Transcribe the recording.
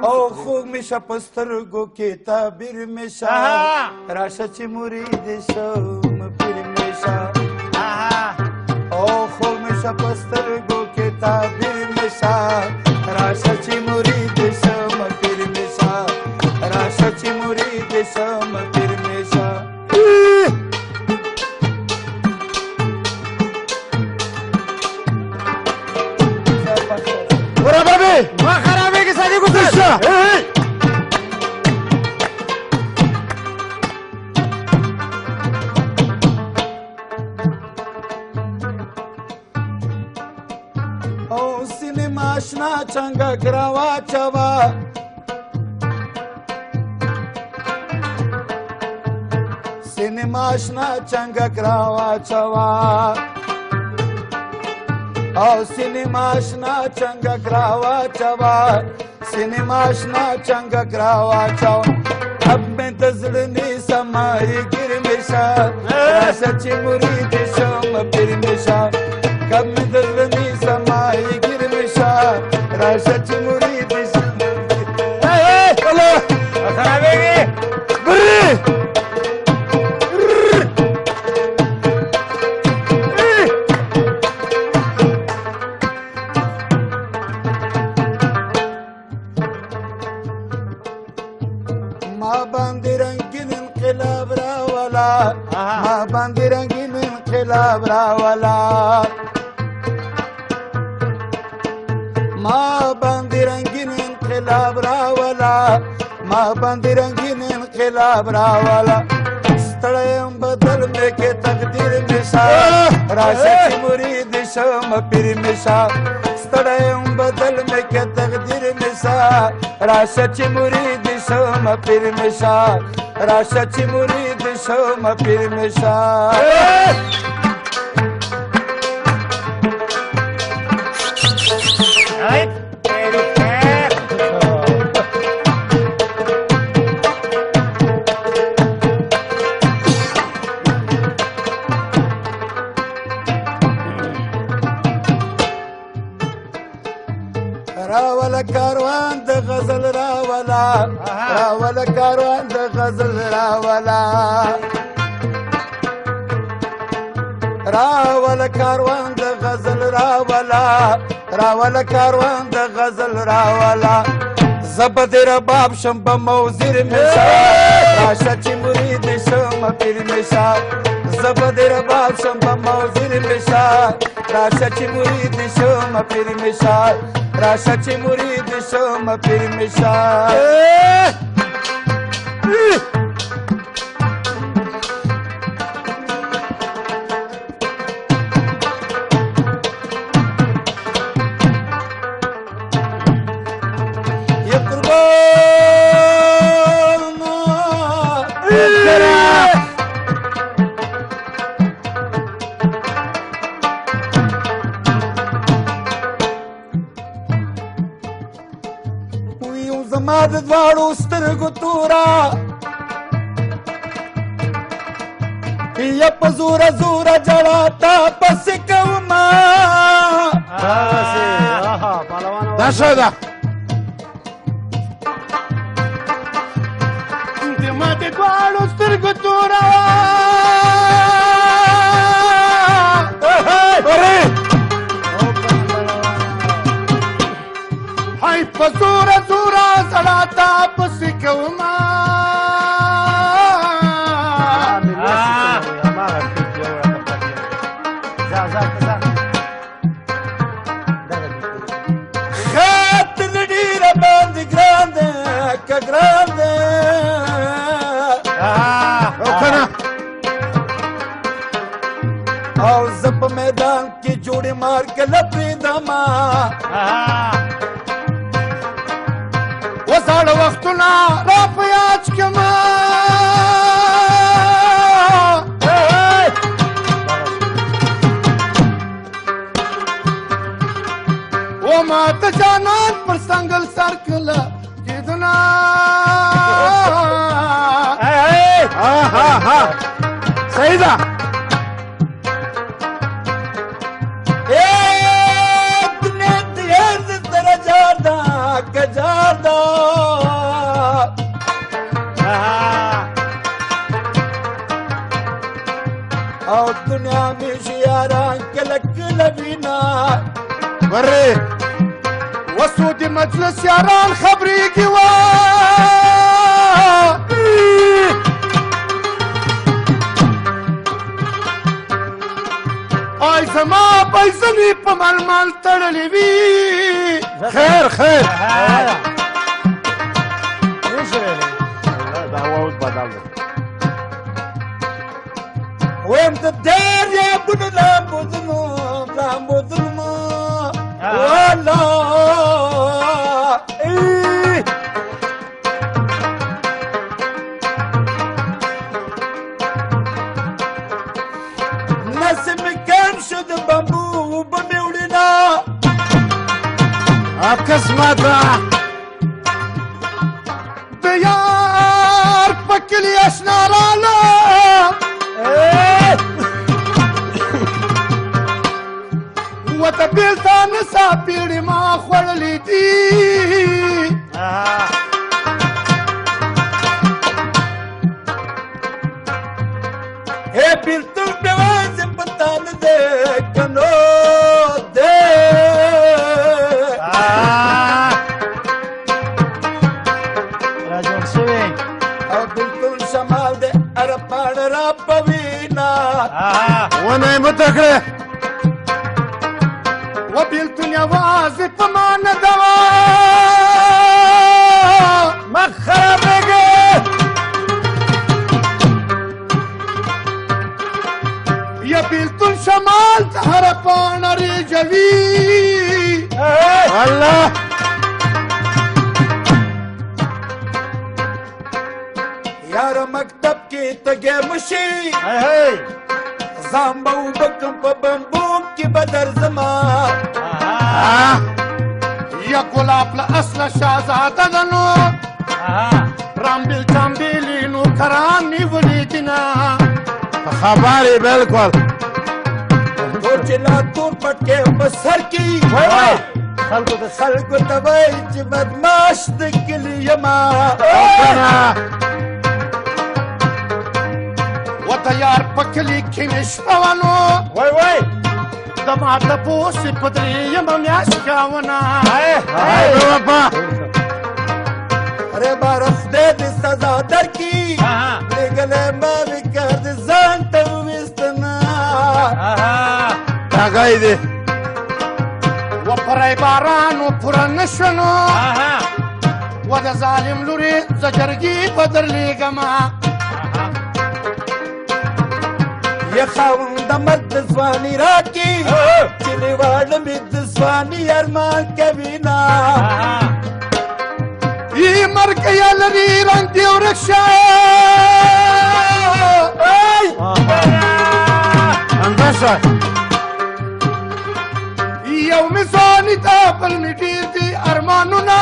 او خوږ مې شه په سترګو کې تعبیر مې شه راشه چې مرید شم پیر مې شه او خوږ مې شه په سترګو کې تعبیر مې شه راشه چې مرید شم پیر مې شه راشه چې مرید شم پیر مې شه برابر ما خرابېږي سړي ګوتې شه او سینما آشنا چنګک راواچوه سینما آشنا چنګک راواچوه او سینما آشنا چنګک راواچوه سینما آشنا چنګک راواچوه اب مې د زړه نیسه ماهیګیر مې شه راشه چې مرید شم پیر مې شه کب مې د زړه نیسه ماهیګیر مې شه راشه چې مرید شم خرابېږي برې ما باندې رنگین انقلاب راولا ما باندې رنگین انقلاب راولا ما باندې رنگین انقلاب راولا ما باندې رنگین انقلاب راولا ستړیم بدل مې کې تقدیر مې شه راشه چې مرید شم پیر مې شه ستړیم بدل مې کې تقدیر مې شه راشه چې مرید شم پیر مې شه راشه چې مرید شم پیر مې شه راوله کاروان د غزل راوله راوله کاروان د غزل راوله راوله کاروان د غزل راوله راوله کاروان د غزل راوله زبه د رباب شم په موزیر مې شه راشه چې مرید شم پیر مې شه زبه د رباب شم په موزیر مې شه راشه چې مرید شم پیر مې شه راشه چې مرید شم پیر مې شه یا قربان زما د دواړو سترګو توره یا په زوره زوره جړه تا پسې کومه دا ښه ده زما د دواړو سترګو توره هی په زوره زوره زړه تا پسې کومه خط د ډېره باندې ګران دی که ګران دی او زه په میدان کې جوړې مار کله پرېږدمه وزاړه وختونه را په یاد کړمه و ما ته جانان پر څنګل سر کله کېدونه صحیح ده دنیا د یار سره جار ده که جار ده یاران کله کله وینا ورې وسو د مجلس یاران خبرېږي وا آی زما پیسې مې په مال تړلې وي خیر خیر ویم د دریابونو لامبودونو والا نسم کم شد بمبو اوبه مې وړینا قسمته د یار په کلي اشنا راله وته بیلته نڅا پیړې ما خوړلې دي هې بیلتون مې وازې په تا نه دی که نو دی راجوړ شوی او بیلتون شمال دی هره پاڼه را په وینا ونه یې مه تکړې و بیلتون یوازې په ما نه دوا مخ خرابېږي یا بیلتون شمال ته هره پاڼه ریجوي الله یاره مکتب کې تګې مشي ځان به وبکم په بمبو کې به درځما یا ګلاب له اصله شهزاده ده نو رامبیل چامبیلي نوکران نیولي دي نه خبرې بلکل تور چې لا تور پټکې په سر کې خلکو ته وایي چې بدماش د کلي یما وته یار په کلي کې مې شپه وه نو د ما تپوس په درېیمه میاشت کاونه اره باره خدای دې سزا درکړي لېږلی ما مې کار د ځان ته وویستنه ټاګی دی و پری بارانو پوره نه شوه نو و د ظالم لورې زه جرګې به درلېږمه یا خاوند مرد د ځواني راکړي چې لیواله مې د ځواني ارمان کوي نه ای مرګ یا لري رنګ دې ورک شه همداسه یو مې ځواني ته بل مې ډېر دي ارمانونه